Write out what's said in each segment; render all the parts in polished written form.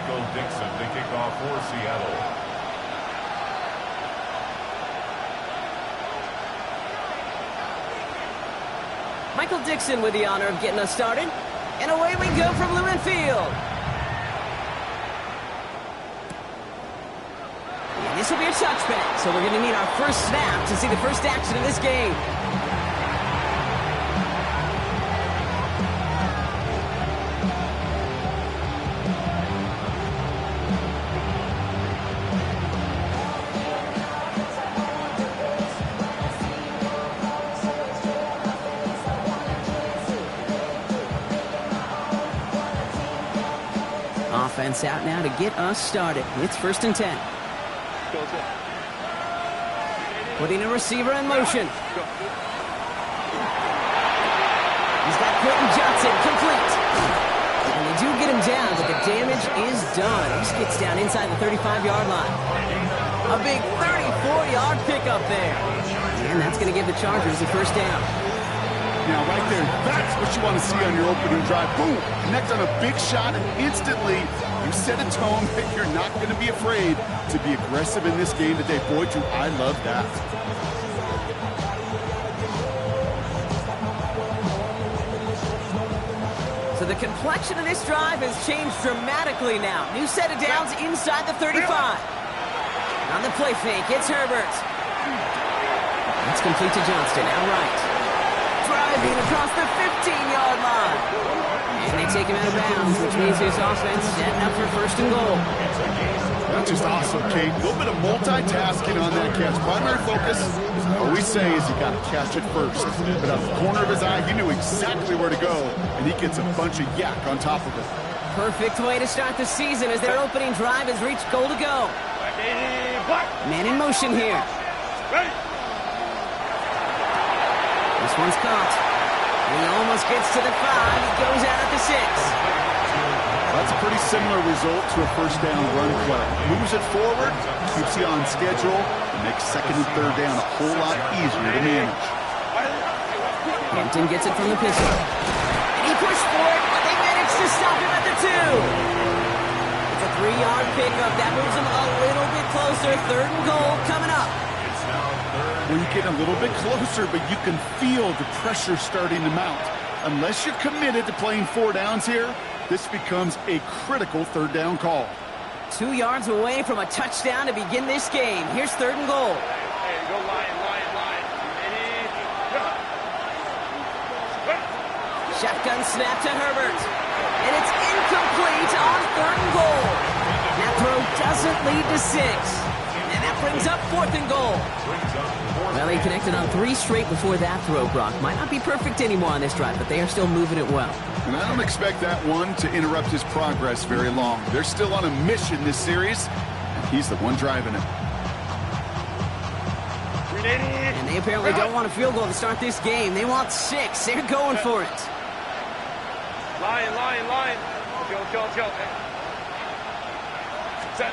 Michael Dixon to kick off for Seattle. Michael Dixon with the honor of getting us started. And away we go from Lumen Field. And this will be a touchback, so we're going to need our first snap to see the first action of this game. Offense out now to get us started. It's 1st and 10. Putting a receiver in motion. He's got Quentin Johnson complete. And they do get him down, but the damage is done. He just gets down inside the 35-yard line. A big 34-yard pickup there. And that's going to give the Chargers a first down. Now, right there, that's what you want to see on your opening drive. Boom! Connect on a big shot, and instantly you set a tone that you're not going to be afraid to be aggressive in this game today. Boy, do I love that. So the complexion of this drive has changed dramatically now. New set of downs inside the 35. On the play fake, it's Herbert. It's complete to Johnston, outright. Driving across the 15-yard line. And they take him out of bounds, which means his offense setting up for 1st and goal. That's just awesome, Kate. A little bit of multitasking on that catch. Primary focus, all we say is you got to catch it first. But out of the corner of his eye, he knew exactly where to go, and he gets a bunch of yak on top of it. Perfect way to start the season as their opening drive has reached goal to go. Man in motion here. This one's caught. He almost gets to the 5. He goes out at the 6. That's a pretty similar result to a first down run play. Moves it forward, keeps you on schedule, and makes 2nd and 3rd down a whole lot easier to manage. Hampton gets it from the pistol. And he pushed for it, but they managed to stop him at the 2. It's a 3-yard pickup. That moves him a little bit closer. 3rd and goal coming up. Well, you get a little bit closer, but you can feel the pressure starting to mount. Unless you're committed to playing 4 downs here, this becomes a critical 3rd down call. 2 yards away from a touchdown to begin this game. Here's 3rd and goal. Hey, go line. Shotgun snap to Herbert. And it's incomplete on 3rd and goal. That throw doesn't lead to 6. And that brings up 4th and goal. Well, they connected on 3 straight before that throw, Brock. Might not be perfect anymore on this drive, but they are still moving it well. And I don't expect that one to interrupt his progress very long. They're still on a mission this series, and he's the one driving it. And they apparently don't want a field goal to start this game. They want 6. They're going for it. Line. Go. Set.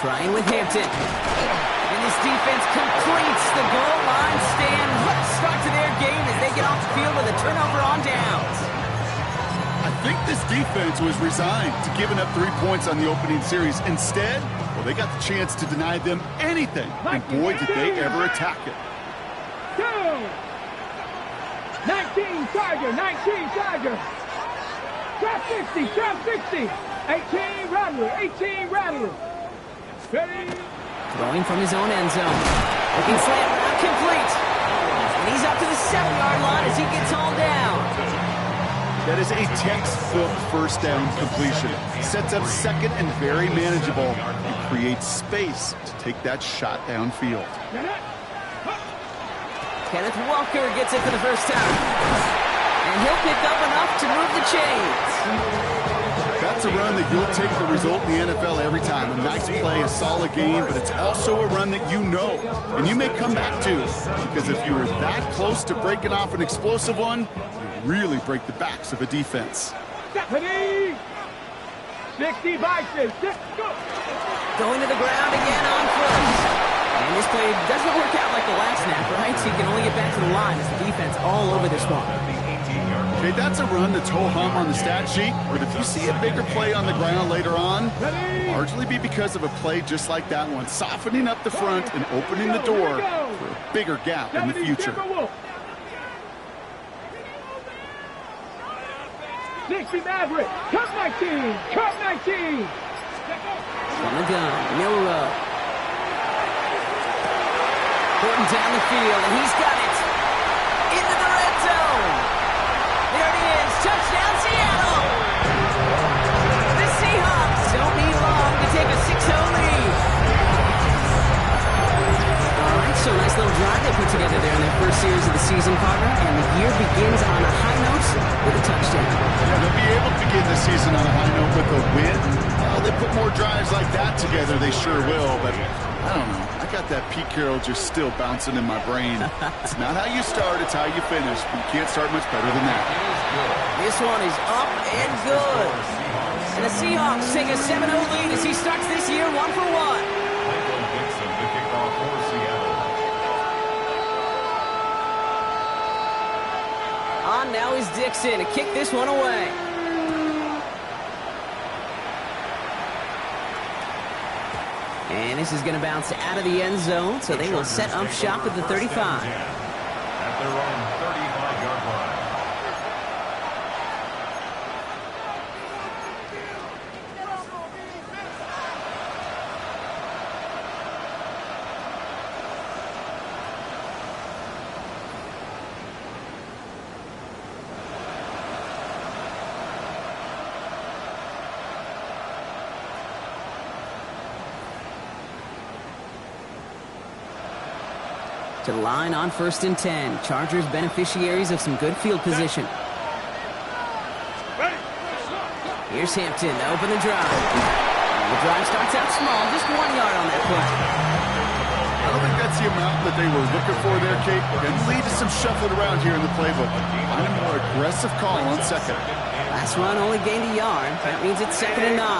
Trying with Hampton. And this defense completes the goal line stand. What a start to their game as they get off the field with a turnover on downs. I think this defense was resigned to giving up 3 points on the opening series. Instead, well, they got the chance to deny them anything. And boy, did they ever attack it. 19 Charger. Drop 60. 18 Rattler. Ready? Throwing from his own end zone. Looking slant route complete. And he's up to the 7-yard line as he gets all down. That is a textbook first down completion. Sets up 2nd and very manageable. It creates space to take that shot downfield. Kenneth Walker gets it for the first time. And he'll pick up enough to move the chains. That's a run that you'll take the result in the NFL every time. A nice play, a solid game, but it's also a run that you know, and you may come back to, because if you were that close to breaking off an explosive one, you really break the backs of a defense. 60 boxes. Going to the ground again on foot. And this play doesn't work out like the last snap, right? So you can only get back to the line as the defense all over this one. Okay, that's a run that's ho-hum on the stat sheet, but if you see a bigger play on the ground later on, it'll largely be because of a play just like that one, softening up the front and opening the door for a bigger gap in the future. 60 Maverick, cut 19, cut 19. From the gun, Milrow. Putting down the field, and he's got it. Into the red zone. There it is. Touchdown, Seattle. The Seahawks don't need long to take a 6-0 lead. All right, so nice little drive they put together there in their first series of the season, partner, and the year begins on a high note with a touchdown. Yeah, they'll be able to begin the season on a high note with a win. Well, they put more drives like that together, they sure will, but I don't know. I got that Pete Carroll just still bouncing in my brain. It's not how you start, it's how you finish. But you can't start much better than that. This one is up and good. And the Seahawks take a 7-0 lead as he starts this year 1-for-1. Michael Dixon, the kickoff for Seattle. On now is Dixon to kick this one away. And this is going to bounce out of the end zone, so they will set up shop at the 35. At their own 35-yard line. To the line on 1st and 10. Chargers beneficiaries of some good field position. Here's Hampton to open the drive. And the drive starts out small, just 1 yard on that play. I don't think that's the amount that they were looking for there, Kate. And lead to some shuffling around here in the playbook. Find a more aggressive call on second. Last run only gained a yard. That means it's 2nd and 9.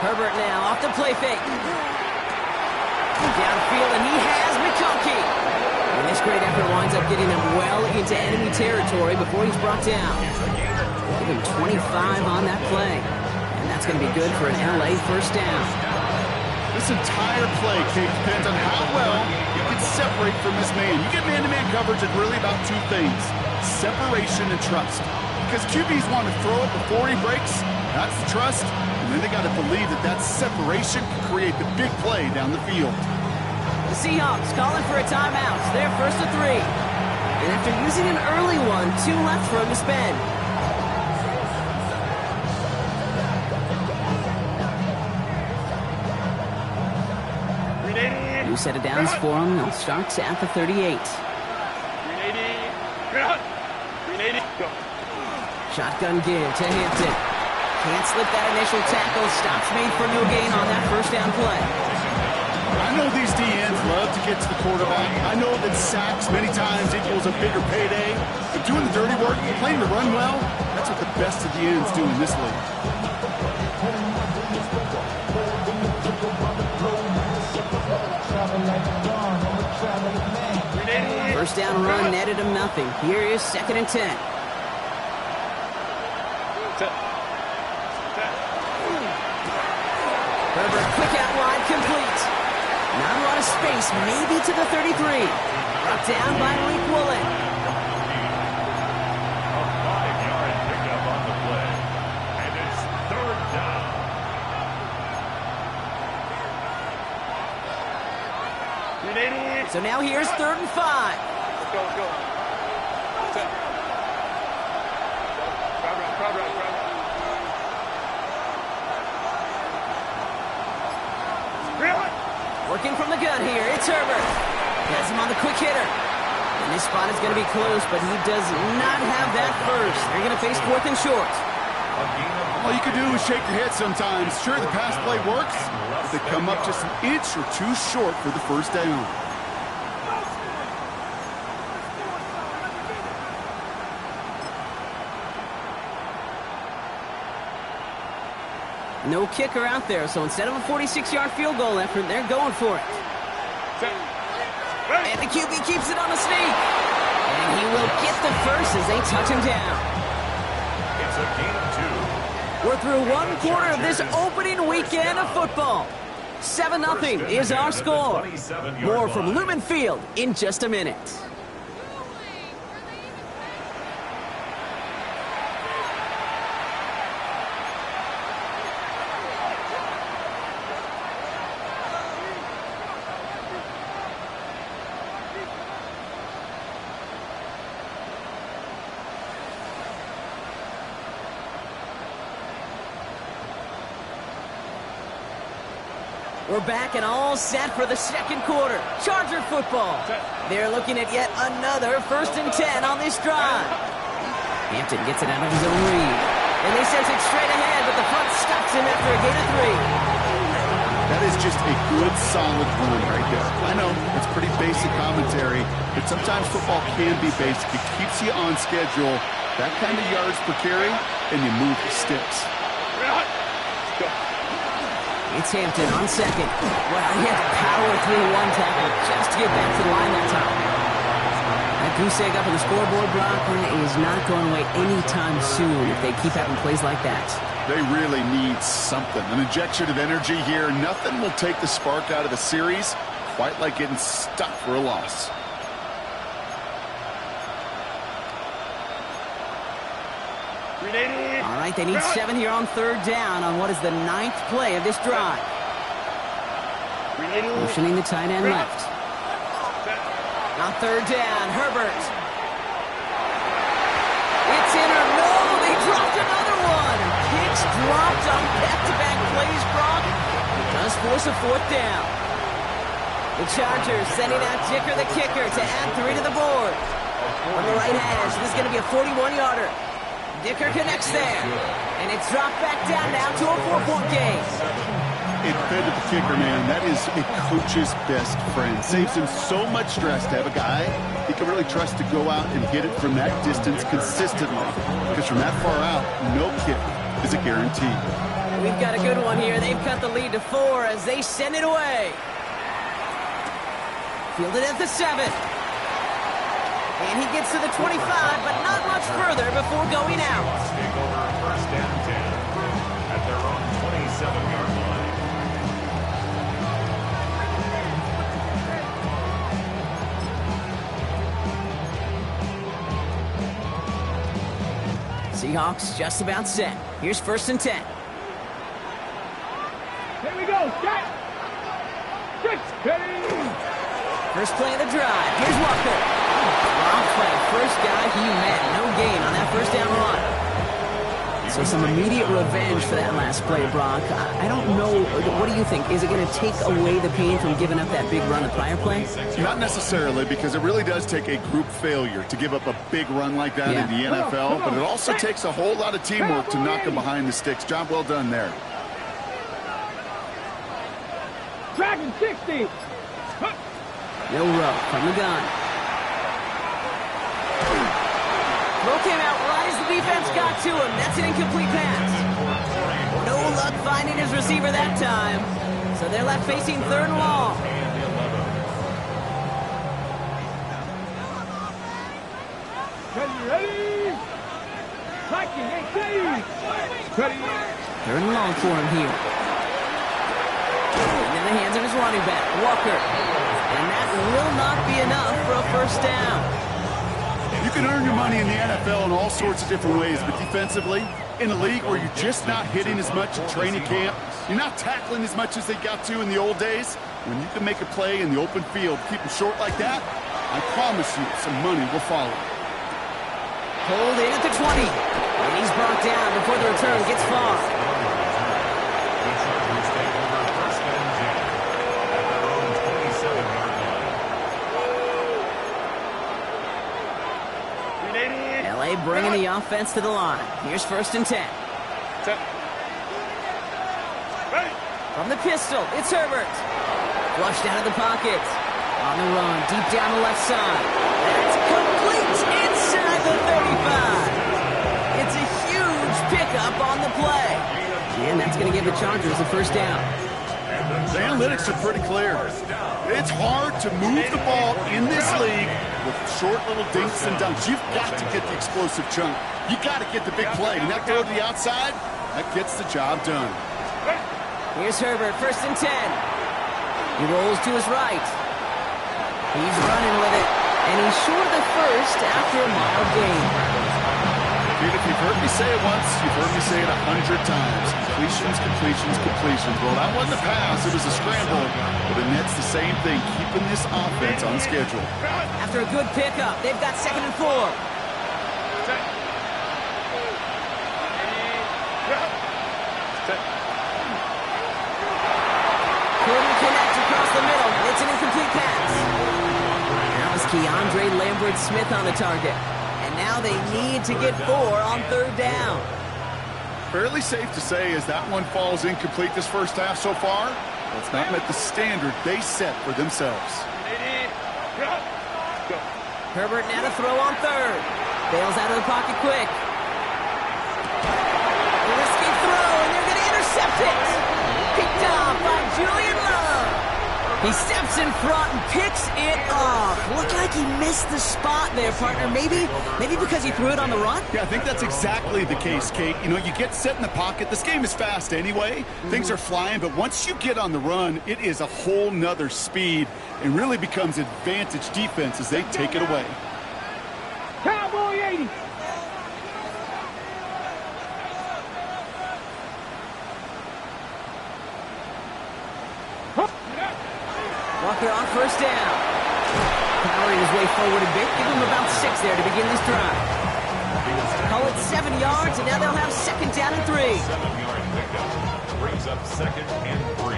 Herbert now off the play fake. Downfield, and he has McConkey. And this great effort winds up getting him well into enemy territory before he's brought down. Give him 25 on that play. And that's going to be good for an LA first down. This entire play, Kate, depends on how well you can separate from this man. You get man-to-man coverage at really about two things: separation and trust. Because QBs want to throw it before he breaks. That's the trust. And then they got to believe that that separation can create the big play down the field. The Seahawks calling for a timeout. They're 1st and 3. And after using an early one, 2 left for him to spend. New set of downs for him. They'll start at the 38. 380, go. Shotgun give to Hampton. Can't slip that initial tackle. Stops made for no gain on that first down play. I know these DNs love to get to the quarterback. I know that sacks many times equals a bigger payday. But doing the dirty work, playing to run well, that's what the best of the ends do in this league. First down run netted him nothing. Here is 2nd and 10. Herbert quick out wide, complete. Not a lot of space, maybe to the 33. Brought down by Malik Woolen. A 5-yard pickup on the play. And it's 3rd down. So now here's 3rd and 5. Go, go. Crowd route. Working from the gun here, it's Herbert. Has him on the quick hitter. And this spot is going to be close, but he does not have that first. They're going to face 4th and short. All you can do is shake your head sometimes. Sure, the pass play works, but they come up just an inch or two short for the first down. No kicker out there, so instead of a 46-yard field goal effort, they're going for it. And the QB keeps it on the sneak. And he will get the first as they touch him down. It's a gain of 2. We're through one quarter of this opening weekend of football. 7-0 is our score. More from Lumen Field in just a minute. We're back and all set for the second quarter. Charger football. They're looking at yet another 1st and 10 on this drive. Hampton gets it out of his own read. And they send it straight ahead, but the front stops him after a gain of 3. That is just a good, solid run right there. I know, it's pretty basic commentary, but sometimes football can be basic. It keeps you on schedule, that kind of yards per carry, and you move the sticks. It's Hampton on second. Well, he had to power through one tackle just to get back to the line that time. That goose egg up on the scoreboard, Brock, is not going away anytime soon if they keep having plays like that. They really need something. An injection of energy here. Nothing will take the spark out of the series quite like getting stuck for a loss. All right, they need 7 here on 3rd down on what is the 9th play of this drive. Motioning the tight end left. On 3rd down, Herbert. It's in or no, they dropped another one. Kicks dropped on back-to-back plays, Brock. It does force a 4th down. The Chargers sending out Dicker the kicker to add 3 to the board. On the right hash, this is going to be a 41-yarder. Dicker connects there, and it's dropped back down now to a 4-point game. It fed to the kicker, man. That is a coach's best friend. Saves him so much stress to have a guy he can really trust to go out and hit it from that distance consistently. Because from that far out, no kick is a guarantee. We've got a good one here. They've cut the lead to 4 as they send it away. Fielded at the 7. And he gets to the 25, but not much further before going out. Take over 1st and 10 at their own 27-yard line. Seahawks just about set. Here's 1st and 10. Here we go. Set. 6. First play of the drive. Here's Walker. Wrong play. First guy he met. No gain on that 1st down run. So some immediate revenge for that last play, Brock. I don't know. What do you think? Is it going to take away the pain from giving up that big run the prior play? Not necessarily, because it really does take a group failure to give up a big run like that in the NFL. But it also takes a whole lot of teamwork to knock him behind the sticks. Job well done there. Dragon 60. No row from the gun. Throw came out right as the defense got to him. That's an incomplete pass. No luck finding his receiver that time. So they're left facing 3rd and long. Ready? Tracking 18. Ready? 3rd and long for him here. And in the hands of his running back, Walker. And that will not be enough for a 1st down. You can earn your money in the NFL in all sorts of different ways, but defensively, in a league where you're just not hitting as much at training camp, you're not tackling as much as they got to in the old days, when you can make a play in the open field, keep them short like that, I promise you some money will follow. Hold in at the 20. And he's brought down before the return gets far. Bringing the offense to the line. Here's 1st and 10. From the pistol, it's Herbert. Flushed out of the pocket. On the run, deep down the left side. That's complete inside the 35. It's a huge pickup on the play. And that's going to give the Chargers a 1st down. The analytics are pretty clear. It's hard to move the ball in this league with short little dinks and dunks. You've got to get the explosive chunk. You got to get the big play. And that throw to the outside, that gets the job done. Here's Herbert, 1st and 10. He rolls to his right. He's running with it. And he's short of the first after a mild gain. Dude, if you've heard me say it once, you've heard me say it 100 times. Completions, completions, completions. Well, that wasn't a pass. It was a scramble. But the Nets the same thing, keeping this offense on schedule. After a good pickup, they've got 2nd and 4. Couldn't connect across the middle. It's an incomplete pass. That was Keandre Lambert-Smith on the target. And now they need to get 4 on 3rd down. Fairly safe to say as that one falls incomplete this first half so far, well, it's not met the standard they set for themselves. Herbert now to throw on 3rd. Bails out of the pocket quick. A risky throw, and they're going to intercept it. Picked off by Julian Love. He steps in front and picks it off. Looked like he missed the spot there, partner. Maybe because he threw it on the run? Yeah, I think that's exactly the case, Kate. You know, you get set in the pocket. This game is fast anyway. Things are flying, but once you get on the run, it is a whole nother speed and really becomes advantage defense as they take it away. Cowboy 80. Walker on 1st down. Powering his way forward a bit. Give him about 6 there to begin this drive. Call it 7 yards, and now they'll have 2nd down and 3. 7-yard pickup brings up 2nd and 3.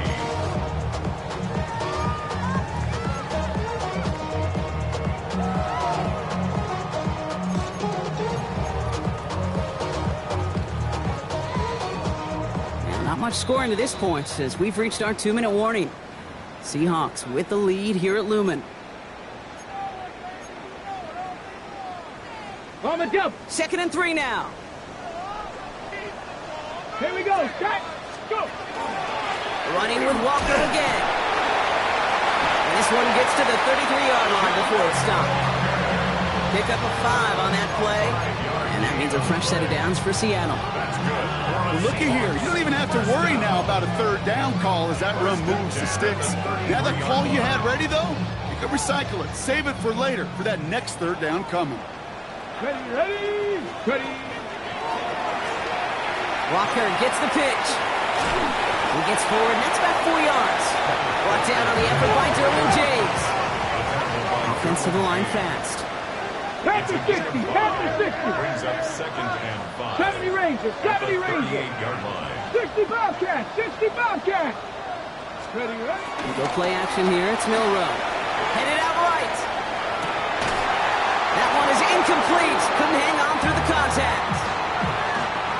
Not much scoring to this point as we've reached our 2-minute warning. Seahawks with the lead here at Lumen. On the jump. 2nd and 3 now. Here we go. Shot. Go. Running with Walker again. And this one gets to the 33-yard line before it's stopped. Pick up a 5 on that play. And that means a fresh set of downs for Seattle. Well, looky here. You don't even have to worry now about a 3rd down call as that run moves the sticks. Now that call you had ready, though, you can recycle it. Save it for later for that next 3rd down coming. Ready. Walker gets the pitch. He gets forward, and that's about 4 yards. Brought down on the effort by Derwin James. Offensive line fast. Panther 60. Panther 60. Brings up 2nd and 5. 70 Rangers. 70 Rangers. 38-yard line. 60 Bobcats. 60 Bobcats. Ready. We go play action here. It's Milrow. Headed out right. That one is incomplete. Couldn't hang on through the contact.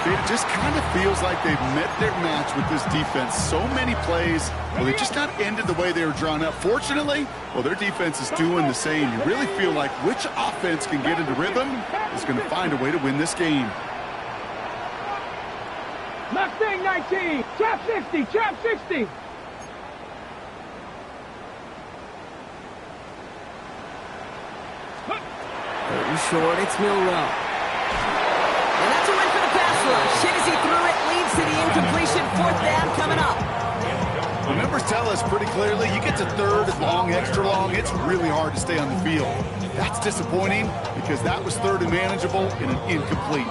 It just kind of feels like they've met their match with this defense. So many plays, well, they just not ended the way they were drawn up. Fortunately, well, their defense is doing the same. You really feel like which offense can get into rhythm is going to find a way to win this game. Mustang 19. Trap 60. Trap 60. Very short, it's Milrow. And that's a win for the pass rush. Hit as he threw it, leads to the incompletion. 4th down coming up. The numbers tell us pretty clearly, you get to 3rd and long, extra long, it's really hard to stay on the field. That's disappointing because that was 3rd and manageable in an incomplete.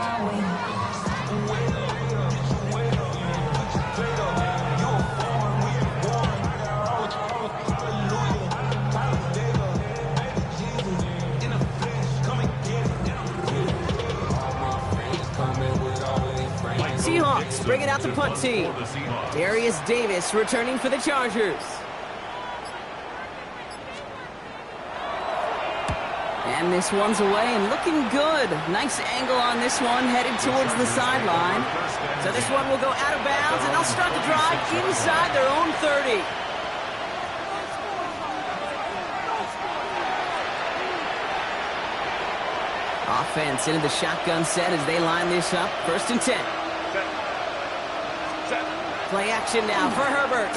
Seahawks bringing out the punt team. Darius Davis returning for the Chargers. And this one's away and looking good. Nice angle on this one, headed towards the sideline. So this one will go out of bounds, and they'll start the drive inside their own 30. Offense into the shotgun set as they line this up. 1st and 10. Play action now for Herbert.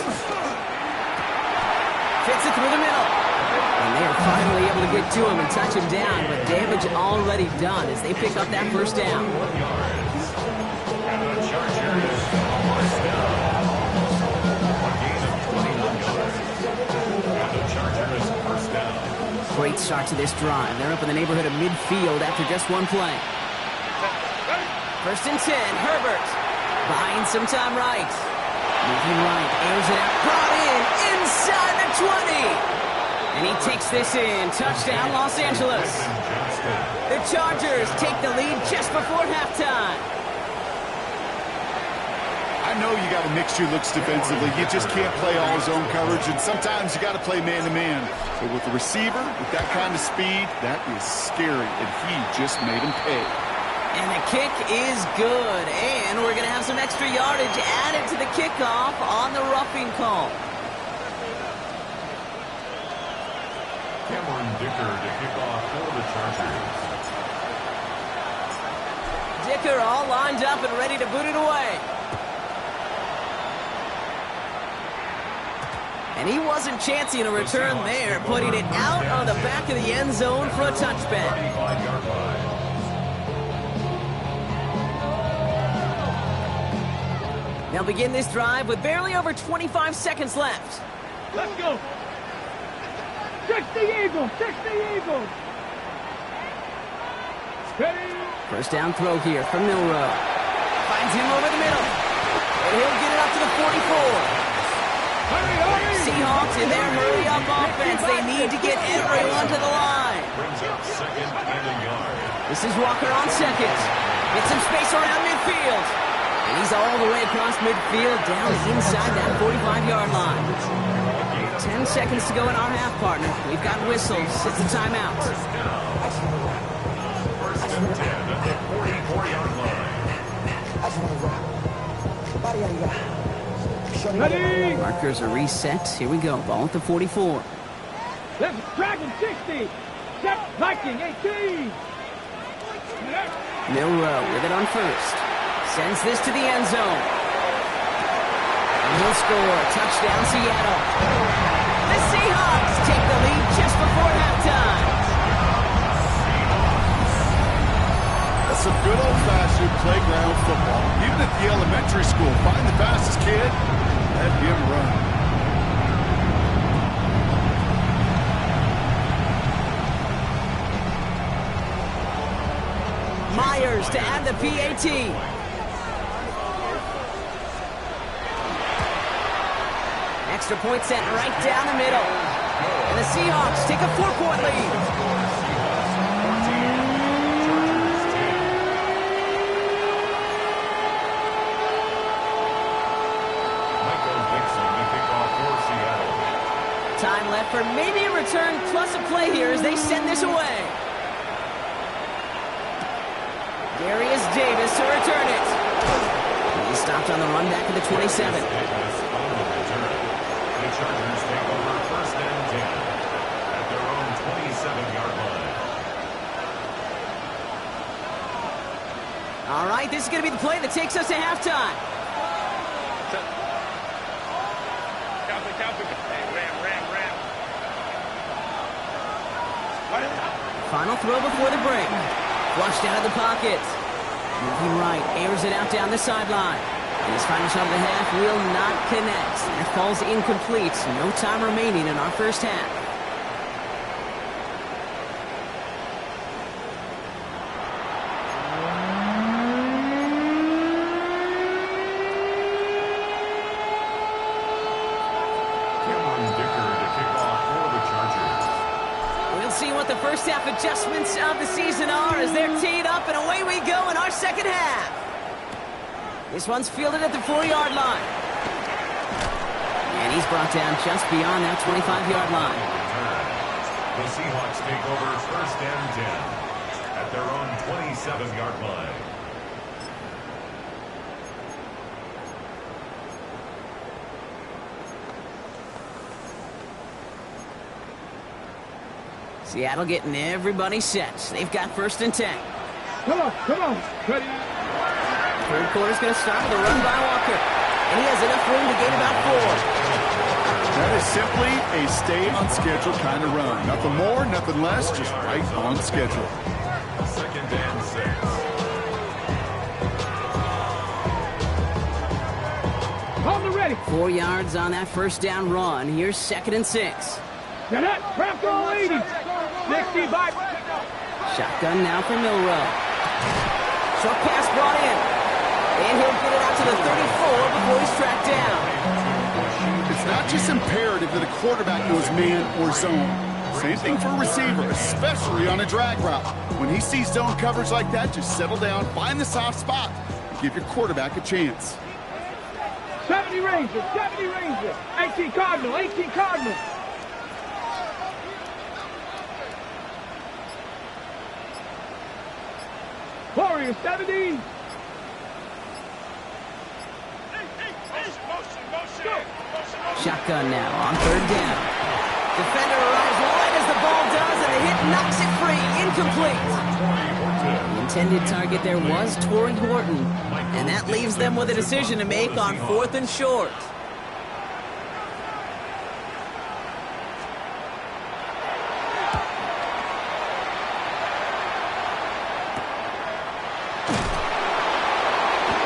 Fits it through the middle. And they are finally able to get to him and touch him down, but damage already done as they pick up that first down. And the Chargers first down. A gain of 29 yards. And the Chargers first down. Great start to this drive. They're up in the neighborhood of midfield after just one play. First and 10, Herbert. Buying some time right. Moving right, airs it out, brought in, inside the 20. And he takes this in. Touchdown, Los Angeles. The Chargers take the lead just before halftime. I know you got a mixture looks defensively. You just can't play all zone coverage, and sometimes you got to play man-to-man. But with the receiver, with that kind of speed, that is scary, and he just made him pay. And the kick is good. And we're going to have some extra yardage added to the kickoff on the roughing call. Cameron Dicker to kick off for the Chargers. Dicker all lined up and ready to boot it away. And he wasn't chancing a return there, putting it out of the back of the end zone for a touchback. 35-yard line. They'll begin this drive with barely over 25 seconds left. Let's go. 60 Eagles, 60 Eagles. Steady. First down throw here from Milroe. Finds him over the middle. And he'll get it up to the 44. Hurry, hurry. Seahawks in their hurry-up offense. They need to get everyone to the line. Brings up second and a yard. This is Walker on second. Gets some space around midfield. And he's all the way across midfield down inside that 45-yard line. 10 seconds to go in our half, partner. We've got whistles. It's a timeout. First and 10 at the 44-yard line. Ready. Markers are reset. Here we go. Ball at the 44. Let's Dragon 60. Set Viking 18. Milroe with it on first. Sends this to the end zone. And he'll score. Touchdown, Seattle. The Seahawks take the lead just before halftime. That's some good old-fashioned playground football. Even at the elementary school, find the fastest kid, let him run. Myers to add the PAT. Extra point set right down the middle. And the Seahawks take a 4-point lead. Michael Dixon to kick off for Seattle. Time left for maybe a return plus a play here as they send this away. Darius Davis to return it. He's stopped on the run back to the 27. Davis on the return. The Chargers take over first and 10 at their own 27-yard line. All right, this is going to be the play that takes us to halftime. Final throw before the break. Flushed out of the pocket. Moving right, airs it out down the sideline. And his final shot of the half will not connect. That falls incomplete. No time remaining in our first half. Cameron Dicker to kick off for the Chargers. We'll see what the first half adjustments of the season are as they're teed up, and away we go in our second half. This one's fielded at the 4-yard line. And he's brought down just beyond that 25-yard line. The Seahawks take over first and 10 at their own 27-yard line. Seattle getting everybody set. They've got first and 10. Come on, come on. Ready. Third quarter's going to start with a run by Walker. And he has enough room to gain about 4. That is Simply a stay on schedule kind of run. Nothing more, nothing less, just right on schedule. 2nd and 6. Hold the ready. 4 yards on that first down run. Here's 2nd and 6. Now that, Bronco 80. 60 by. Shotgun now for Milrow. Short pass brought in. And he'll get it out to the 34 before he's tracked down. It's not just imperative that a quarterback knows man or zone. Same thing for a receiver, especially on a drag route. When he sees zone coverage like that, just settle down, find the soft spot, and give your quarterback a chance. 70 Rangers, 70 Rangers. 18 Cardinal, 18 Cardinal. Warrior 70. Shotgun now on 3rd down. Defender arrives right as the ball does, and the hit knocks it free. Incomplete. The intended target there was Torrey Horton, and that leaves them with a decision to make on 4th and short.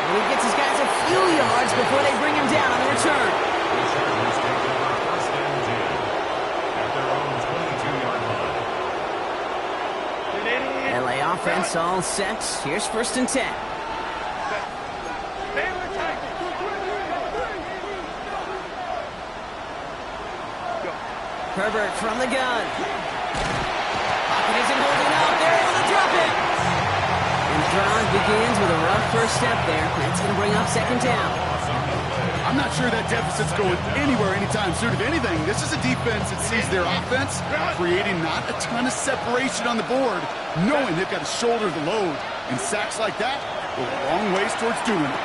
And he gets his guys a few yards before they bring him down on the return. The Chargers take over 1st and 10 at their own 22-yard line. LA offense all set. Here's 1st and 10. Herbert from the gun. Pocket isn't holding up. They're able to drop it. And the drive begins with a rough first step there. That's going to bring up 2nd down. I'm not sure that deficit's going anywhere anytime soon. If anything, this is a defense that sees their offense creating not a ton of separation on the board, knowing they've got to shoulder the load. And sacks like that go a long ways towards doing it.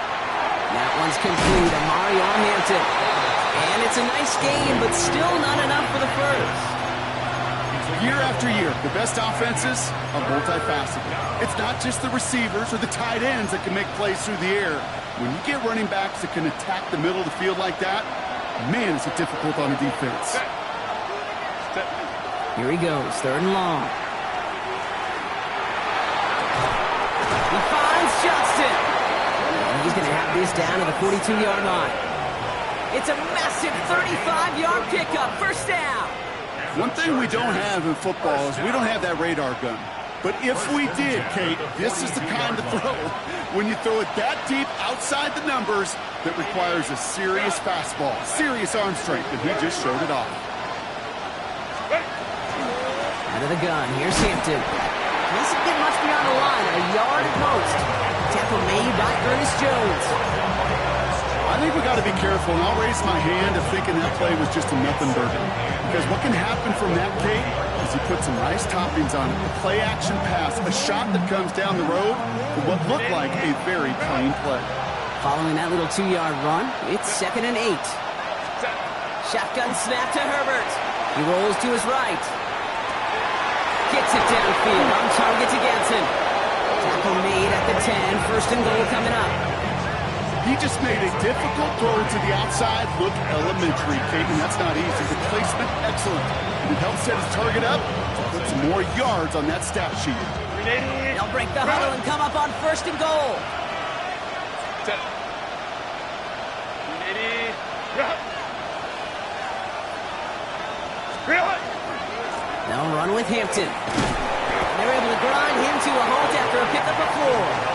That one's complete. Amari on Hampton. And it's a nice game, but still not enough for the first. Year after year, the best offenses are multifaceted. It's not just the receivers or the tight ends that can make plays through the air. When you get running backs that can attack the middle of the field like that, man, is it difficult on a defense. Here he goes, 3rd and long. He finds Johnston. And he's going to have this down to the 42-yard line. It's a massive 35-yard pickup, 1st down. One thing we don't have in football is we don't have that radar gun. But if we did, Kate, this is the kind of throw when you throw it that deep outside the numbers that requires a serious fastball, serious arm strength, and he just showed it off. Out of the gun, here's Hampton. Doesn't get much beyond the line, a yard at most. Tackle made by Ernest Jones. I think we got to be careful, and I'll raise my hand of thinking that play was just a nothing burger. Because what can happen from that, Kate, is he put some nice toppings on it. A play-action pass, a shot that comes down the road for what looked like a very clean play. Following that little 2-yard run, it's 2nd and 8. Shotgun snap to Herbert. He rolls to his right. Gets it downfield, on target to Ganson. Tackle made at the 10, 1st and goal coming up. He just made a difficult throw to the outside look elementary, Kate, and that's not easy. The placement, excellent. And it helps set his target up to put some more yards on that stat sheet. They'll break the huddle and come up on 1st and goal. They'll run with Hampton. They're able to grind him to a halt after a pickup of 4.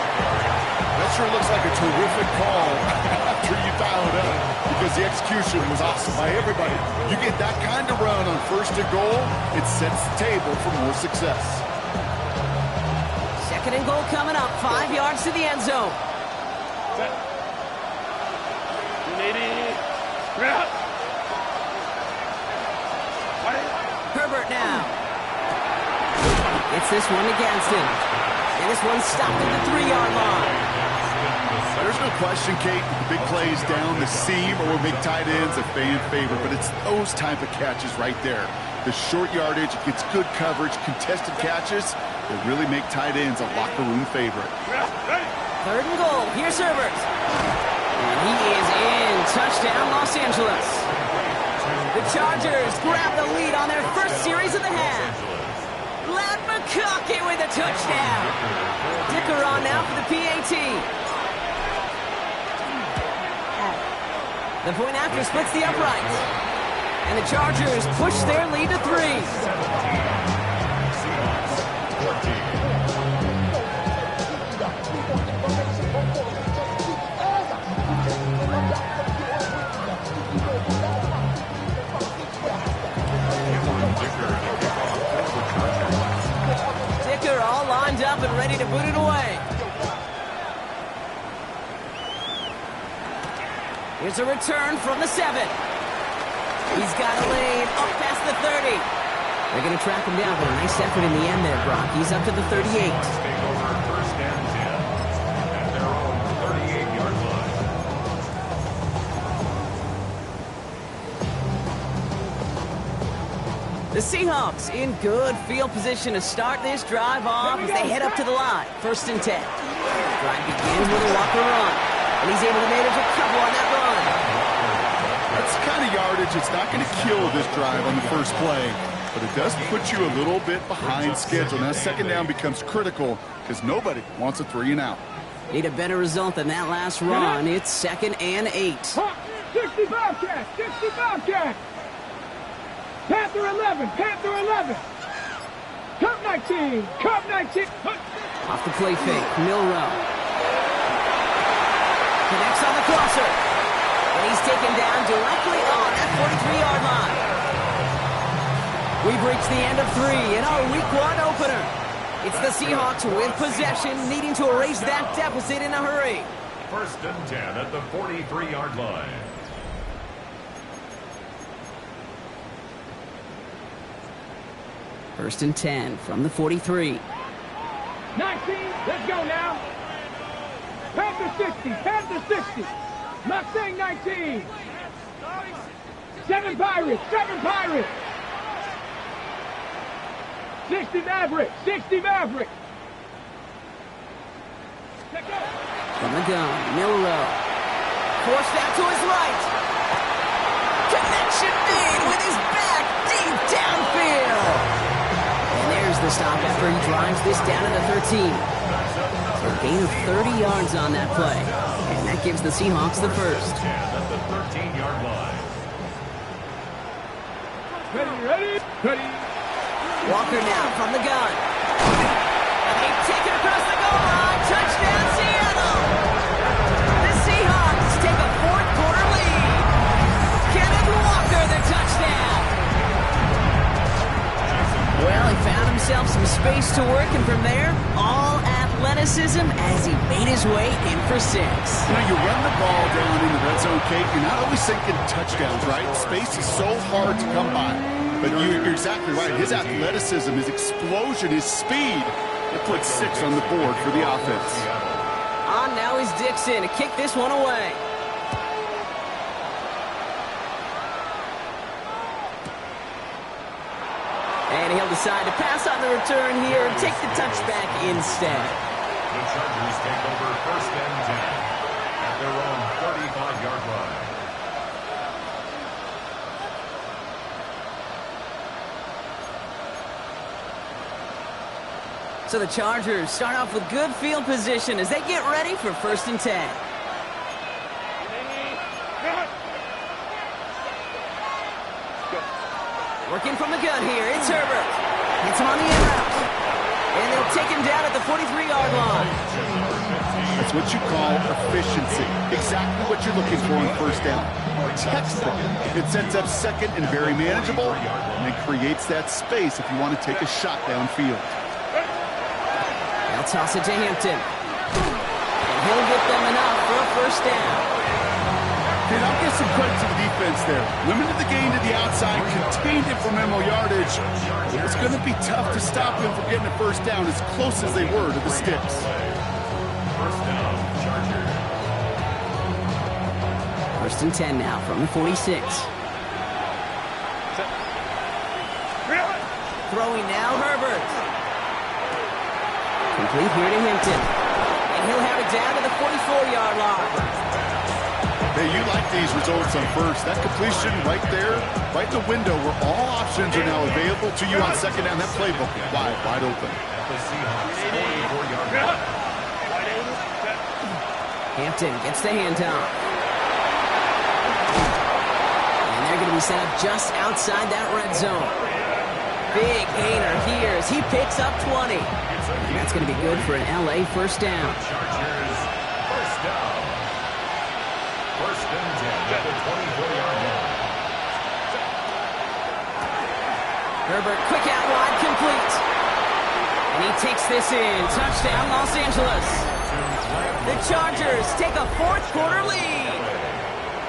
That sure looks like a terrific call after you dial it up, because the execution was awesome by everybody. You get that kind of run on 1st and goal, it sets the table for more success. 2nd and goal coming up, 5 yards to the end zone. Herbert now. It's this one to Gadsden. And this one's stopped at the 3-yard line. There's no question, Kate, the big plays down the seam or big tight ends a fan favorite, but it's those type of catches right there. The short yardage, it gets good coverage, contested catches that really make tight ends a locker room favorite. 3rd and goal. Here's Herbert. And he is in. Touchdown, Los Angeles. The The Chargers grab the lead on their first series of the half. Lat McConkey with a touchdown. Dicker on now for the PAT. The point after splits the uprights. And the Chargers push their lead to 3. Seahawks 14. Dicker all lined up and ready to boot it away. Here's a return from the 7. He's got a lane up past the 30. They're going to track him down, but a nice effort in the end there, Brock. He's up to the 38. Take over first and 10 at their own 38-yard line. The Seahawks in good field position to start this drive off as they head up to the line. First and 10. The drive begins with a Walker run, and he's able to manage a couple on that run. That's the kind of yardage. It's not going to kill this drive on the first play, but it does put you a little bit behind schedule. Now second down becomes critical because nobody wants a 3 and out. Need a better result than that last run. It's 2nd and 8. 60 Bobcats, 60 Bobcats. Panther 11, Panther 11. Cup 19, Cup 19. Off the play fake, Milrow. Connects on the crosser. And he's taken down directly on that 43-yard line. We've reached the end of 3 in our Week 1 opener. It's the Seahawks with possession, needing to erase that deficit in a hurry. First and 10 at the 43-yard line. First and 10 from the 43. 19, let's go now. Panther 60, Panther 60. Mustang 19. 7 Pirates, 7 Pirates. 60 Mavericks, 60 Mavericks. Let's go. From the gun, Milrow. Forced out to his right. Connection made with his back deep downfield. And there's the stop after he drives this down to the 13. So a gain of 30 yards on that play. And that gives the Seahawks the first. 10 at the 13-yard line. Ready. Walker now from the gun. And they take it across the goal line. Touchdown, Seattle! The Seahawks take a fourth-quarter lead. Kenneth Walker, the touchdown. Well, he found himself some space to work, and from there, all athleticism as he made his way in for 6. You know, you run the ball down in the red zone, Kate, you're not always thinking touchdowns, right? Space is so hard to come by. But you're exactly right. His athleticism, his explosion, his speed, it puts 6 on the board for the offense. On now is Dixon to kick this one away. And he'll decide to pass on the return here and take the touchback instead. The Chargers take over first and 10 at their own 35-yard line. So the Chargers start off with good field position as they get ready for first and 10. Working from the gun here, it's Herbert. Gets him on the in route. And they'll take him down at the 43-yard line. That's what you call efficiency. Exactly what you're looking for on first down. Textbook. It sets up second and very manageable, and it creates that space if you want to take a shot downfield. They'll toss it to Hampton. And he'll get them enough for a first down. And I'll give some credit to the defense there. Limited the gain to the outside, contained it for minimal yardage. It was going to be tough to stop them from getting a first down as close as they were to the sticks. First down, Chargers. First and 10 now from the 46. Throwing now, Herbert. Complete here to Hampton. And he'll have it down to the 44-yard line. Hey, you like these results on first. That completion right there, right in the window where all options are now available to you on second down. That playbook wide open. At the Seahawks 44-yard line. Hampton gets the handoff. And they're going to be set up just outside that red zone. Big gainer here as he picks up 20. And that's going to be good for an LA first down. Chargers first down. First and 10 at the 24-yard line. Herbert, quick out wide, complete. And he takes this in. Touchdown, Los Angeles. The Chargers take a fourth quarter lead.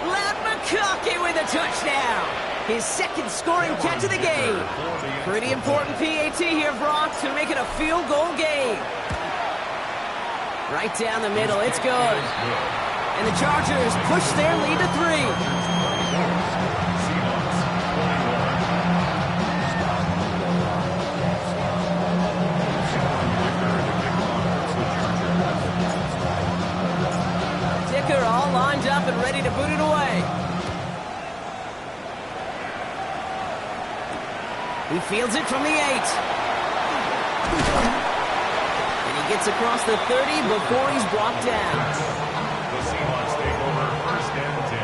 Ladd McConkey with a touchdown. His second scoring catch of the game. Pretty important PAT here, Brock, to make it a field goal game. Right down the middle, it's good. And the Chargers push their lead to 3. Dicker all lined up and ready to boot it away. He fields it from the 8. And he gets across the 30 before he's brought down. The Seahawks take over first and 10.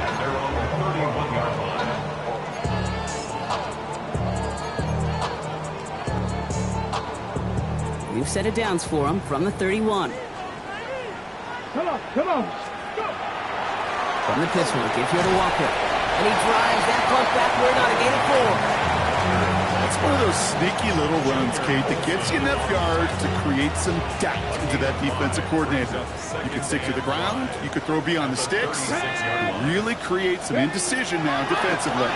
And they're on the 31-yard line. New set of downs for him from the 31. Come on, come on. Go. From the pistol, give here to Walker. And he drives that punt backward on a gain of 4. That's one of those sneaky little runs, Kate, that gets you enough yards to create some doubt into that defensive coordinator. You can stick to the ground, you could throw beyond the sticks, really create some indecision now defensively.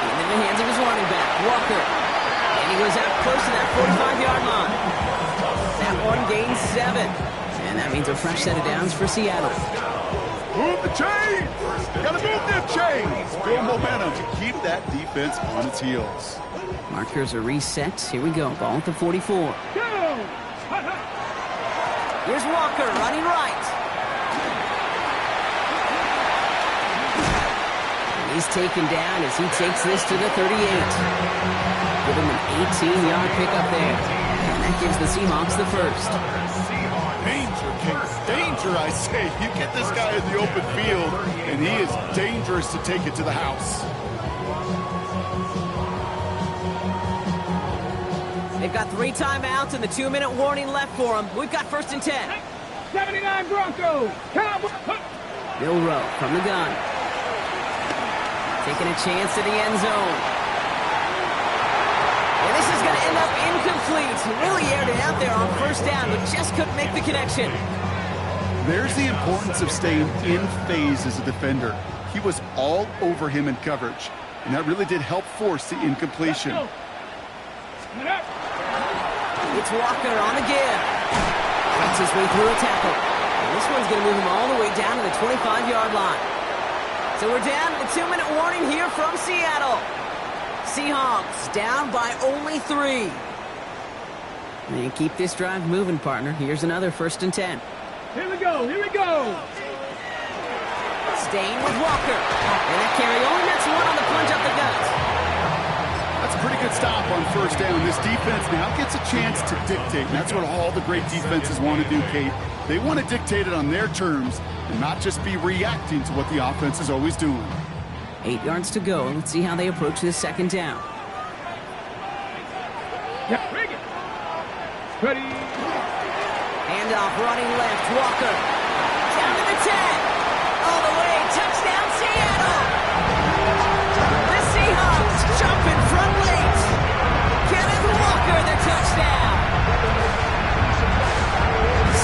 In the hands of his running back, Walker. And he goes out close to that 45-yard line. That one gains 7. And that means a fresh set of downs for Seattle. Move the chains! Gotta move them chains! Build momentum to keep that defense on its heels. Markers are reset. Here we go. Ball at the 44. Go. Here's Walker running right. And he's taken down as he takes this to the 38. Give him an 18-yard pickup there. And that gives the Seahawks the first. Danger, Kate. Danger, I say. You get this guy in the open field, and he is dangerous to take it to the house. They've got 3 timeouts and the 2-minute warning left for them. We've got first and 10. 79 Broncos. Cowboys. Bill Rowe from the gun. Taking a chance to the end zone. And this is going to end up incomplete. He really aired it out there on first down, but just couldn't make the connection. There's the importance of staying in phase as a defender. He was all over him in coverage, and that really did help force the incompletion. It's Walker on the give. Cuts his way through a tackle. And this one's going to move him all the way down to the 25-yard line. So we're down to the 2-minute warning here from Seattle. Seahawks down by only 3. And keep this drive moving, partner. Here's another first and 10. Here we go, here we go. Staying with Walker. And that carry only nets 1 on the plunge up the gut. That's a pretty good stop on first down. This defense now gets a chance to dictate, and that's what all the great defenses want to do, Kate. They want to dictate it on their terms and not just be reacting to what the offense is always doing. 8 yards to go. Let's see how they approach this second down. Yeah, bring it. Ready. Handoff running left. Walker. Down to the 10. All the way. Touchdown, Seattle. The Seahawks jump in front late. Kenneth Walker, the touchdown.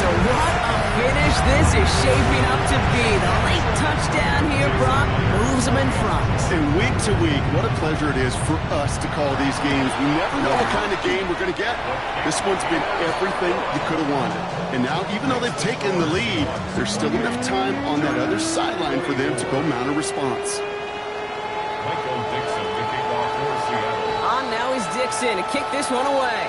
So what a finish this is shaping up to be. The late touchdown here, Brock, moves them in front. And week to week, what a pleasure it is for us to call these games. We never know what kind of game we're going to get. This one's been everything you could have wanted. And now, even though they've taken the lead, there's still enough time on that other sideline for them to go mount a response. Michael Dixon to kick off for Seattle. On now is Dixon to kick this one away.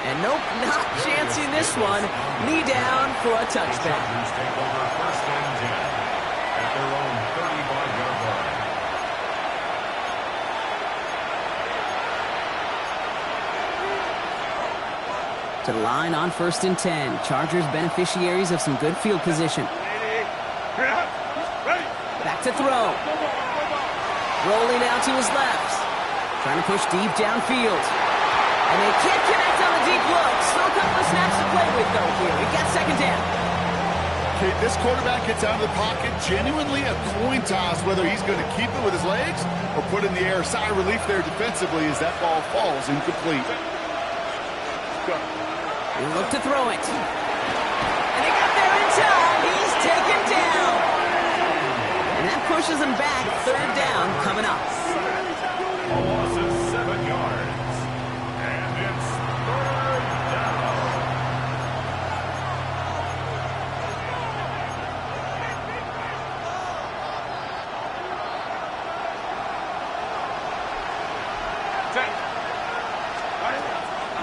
And nope, not chancing this one. Knee down for a touchback. Chargers take over first and 10 at their own 35-yard line. To the line on first and 10. Chargers beneficiaries of some good field position. Back to throw. Rolling out to his left. Trying to push deep downfield. And they can't connect on the deep look. Still a couple of snaps to play with, though, here. He got second down. Okay, this quarterback gets out of the pocket, genuinely a coin toss whether he's going to keep it with his legs or put in the air. Sigh of relief there defensively as that ball falls incomplete. He looked to throw it. And he got there in time. He's taken down. And that pushes him back. Third down coming up. A loss of 7 yards. And it's third down.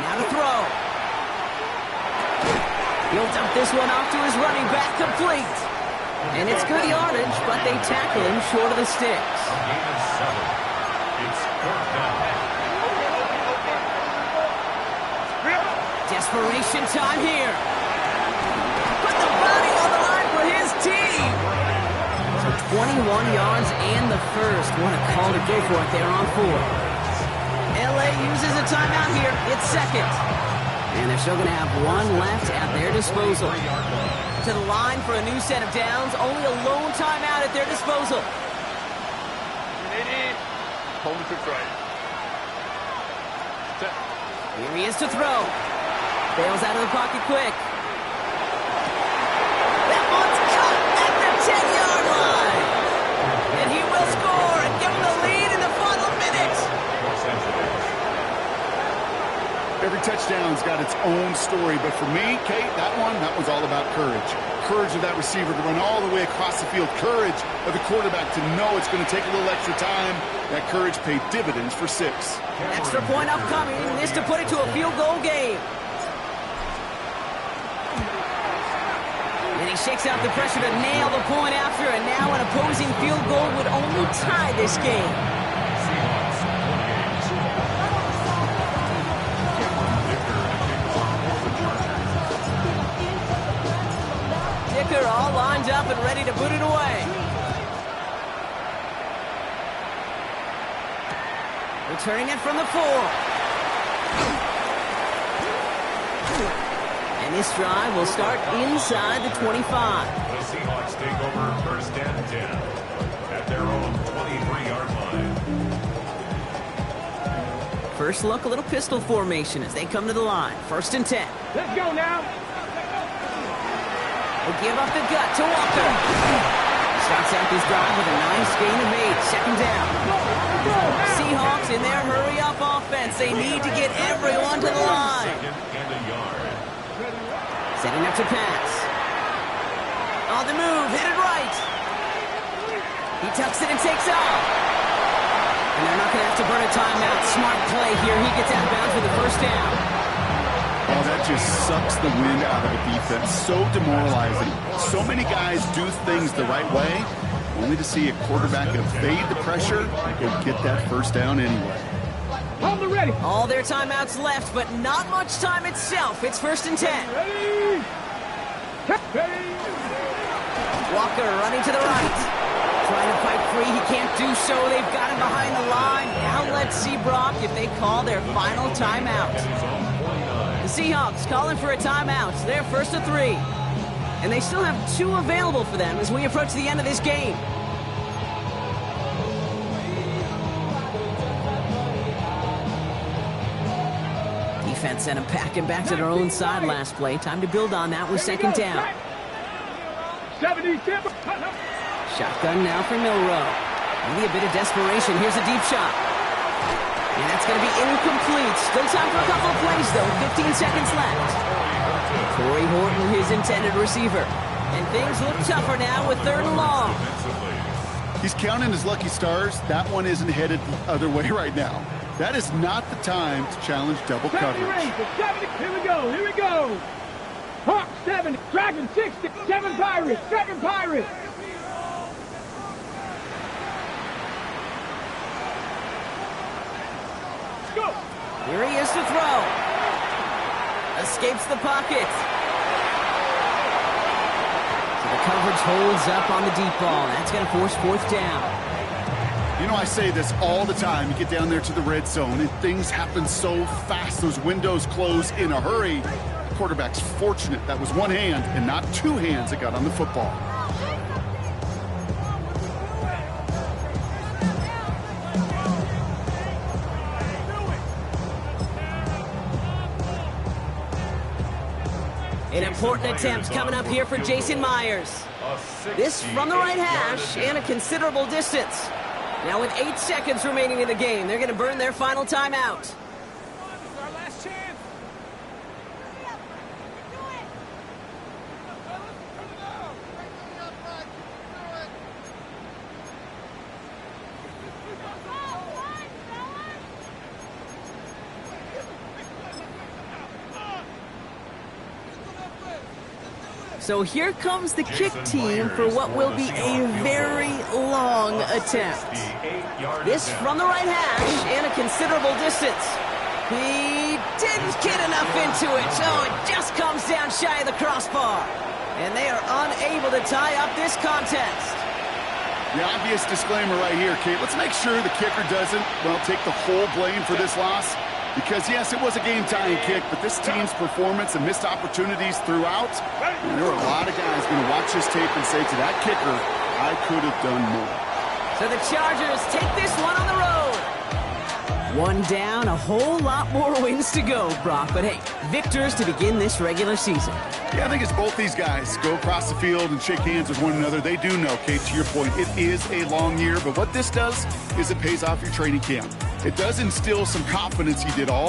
Now to throw. He'll dump this one off to his running back, complete. And it's good yardage, but they tackle him short of the sticks. Gain of 7. It's fourth down. Desperation time here. Put the body on the line for his team. So 21 yards and the first. What a call to go for it there on 4. LA uses a timeout here. It's second. And they're still going to have one left at their disposal. To the line for a new set of downs. Only a lone timeout at their disposal. 380. Hold the quick right. Set. Here he is to throw. Bails out of the pocket quick. That one's cut at the 10-yard line. And he will score and give him the lead in the final minute. Every touchdown's got its own story, but for me, Kate, that one's all about courage. Courage of that receiver to run all the way across the field. Courage of the quarterback to know it's going to take a little extra time. That courage paid dividends for 6. Extra point upcoming. This to put it to a field goal game. And he shakes out the pressure to nail the point after, and now an opposing field goal would only tie this game. Dicker all lined up and ready to put it away. Returning it from the 4. And this drive will start inside the 25. The Seahawks take over first and 10 at their own 23-yard line. First look, a little pistol formation as they come to the line. First and 10. Let's go now. Will give up the gut to Walker. Starts out this drive with a nice gain of 8. Second down. Seahawks in their hurry-up offense. They need to get everyone to the line. Second and a yard. Setting up to pass. On the move, hit it right. He tucks it and takes off. And they're not going to have to burn a timeout. Smart play here. He gets out of bounds for the first down. Oh, that just sucks the wind out of the defense. So demoralizing. So many guys do things the right way, only to see a quarterback evade the pressure and get that first down anyway. Hold the ready. All their timeouts left, but not much time itself. It's first and 10. Ready. Ready. Walker running to the right. Trying to fight free. He can't do so. They've got him behind the line. Now let's see, Brock, if they call their final timeout. The Seahawks calling for a timeout. They're first to 3. And they still have 2 available for them as we approach the end of this game. Defense sent them packing back to their own side last play. Time to build on that with second down. 70. Shotgun now for Milrow. Maybe a bit of desperation. Here's a deep shot. And that's going to be incomplete. Still time for a couple of plays, though. 15 seconds left. Corey Horton, his intended receiver. And things look tougher now with 3rd and long. He's counting his lucky stars. That one isn't headed the other way right now. That is not the time to challenge double 70 coverage. Rangers, 70. Here we go. Hawks 70, Dragon 60, 7 Pirates, 7 Pirates. Let's go. Here he is to throw. Escapes the pocket. So the coverage holds up on the deep ball. That's going to force 4th down. You know, I say this all the time. You get down there to the red zone, and things happen so fast. Those windows close in a hurry. The quarterback's fortunate that was one hand and not 2 hands that got on the football. An important attempt coming up here for Jason Myers. This from the right hash and a considerable distance. Now with 8 seconds remaining in the game, they're going to burn their final timeout. So here comes the kick team for what will be a very long attempt. This from the right hash and a considerable distance. He didn't get enough into it. Oh, it just comes down shy of the crossbar. And they are unable to tie up this contest. The obvious disclaimer right here, Kate. Let's make sure the kicker doesn't, well, take the whole blame for this loss. Because, yes, it was a game-tying kick, but this team's performance and missed opportunities throughout, and there are a lot of guys going to watch this tape and say to that kicker, I could have done more. So the Chargers take this one on the road. 1 down, a whole lot more wins to go, Brock. But, hey, victors to begin this regular season. Yeah, I think it's both these guys go across the field and shake hands with one another. They do know, Kate, to your point, it is a long year, but what this does is it pays off your training camp. It does instill some confidence. You did all